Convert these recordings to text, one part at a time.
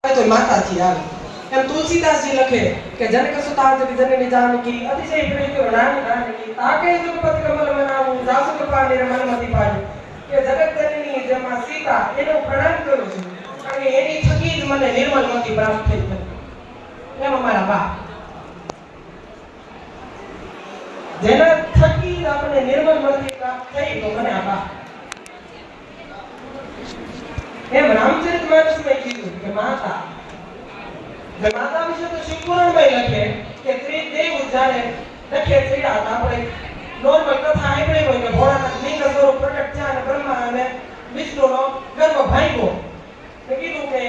तो माताजी આવે એમ તુલસીદાસજી લખે કે જનક સુતાર્થ જનની જાનકી અતિશય પ્રીતિ વરાની જાનકી તાકે જગપતિ કમલ મનાવું જાસુ કૃપા નિર્મલમતી પાડી કે જગત જનની જેમાં સીતા એનો પ્રણામ કરું છું અને એની થકી જ મને નિર્મલમતી પ્રાપ્ત થઈ એમ અમારા બા જેના થકી જ આપણે નિર્મલમતી પ્રાપ્ત થઈ તો મને આ બા એમ રામચરિતમાનસમાં કીધું કે માતા વિશે તો શિવપુરાણમાં લખે કે ત્રિદેવ જાણે લખે ત્રિડા આપણે નોર્મલ કથા સાંભળી હોય કે ભોળાનાથ લિંગ સ્વરૂપ પ્રગટ થયા અને બ્રહ્મા અને વિષ્ણુનો ગર્ભ ભાંગ્યો તો કીધું કે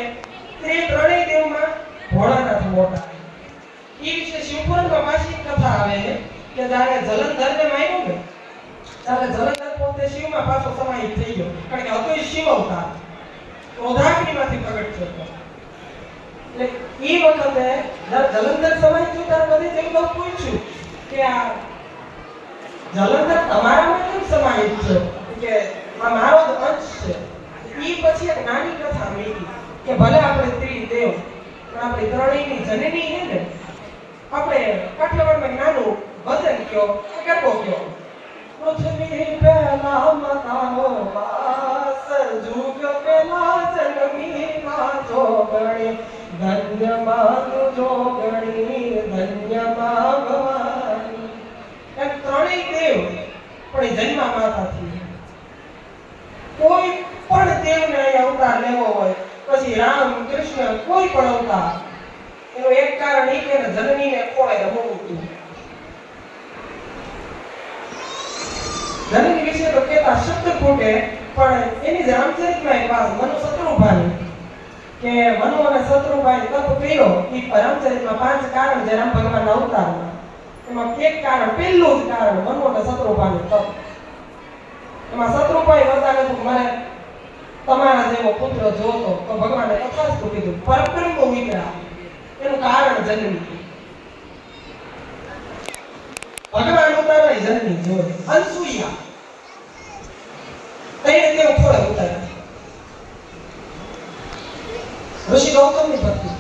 ત્રણેય દેવમાં ભોળાનાથ મોટા એ વિશે શિવપુરાણમાં પાછી કથા આવે છે કે જ્યારે જલંધરને માર્યો ને ત્યારે જલંધર પોતે શિવમાં પાછો સમાહિત થઈ ગયો કારણ કે હતો શિવ અવતાર ક્રોધાગ્નિમાંથી પ્રગટ થયો એટલે એ વખતે જલંધર સમય થયો ત્યારે બધી જગ્યાએ પૂછ્યું કે આ જલંધર તમારામાં કેમ સમાહિત થયો કે આ મારો જ અંશ છે એ પછી એક નાની કથા મેકી કે ભલે આપણે ત્રિદેવ પણ આપણે ત્રણેયની જનની છે ને આપણે કાઠિયાવાડમાં નાનું ભજન કયો ગરબો કયો પૃથ્વી પહેલા મતાનો વાસ જુગ પહેલા જન્મી માં જોગણી ધન્ય માં જોગણી ધન્ય માં ભવાની એમ ત્રણેય દેવ પણ જન્મા માતાથી કોઈ પણ દેવને અહીં અવતાર લેવો હોય પછી રામ કૃષ્ણ કોઈ પણ અવતાર એનું એક કારણ એ કે જનનીને ખોળે રમવું હતું જનની વિશે તો કહેતા શબ્દ ફૂટે પણ એની જ રામચરિતમાં એક વાત મનુ શત્રુભાઈ કે મનુ અને શત્રુભાઈ તપ કર્યો એ રામચરિતમાં 5 કારણ જે રામ ભગવાનના અવતારમાં એમાં એક કારણ પહેલું જ કારણ મનુ અને શત્રુભાઈનું તપ એમાં શત્રુભાઈ વરદાન હતું મારે તમારા જેવો પુત્ર જોતો તો ભગવાને તથાસ્તુ કીધું પરબ્રહ્મ વિગ્રહ એનું કારણ જનની ભગવાન ઉતારે જનની જોઈ અનસુયા તેને તેઓ ખોળે ઉતારી ઋષિ ગૌતમની પત્ની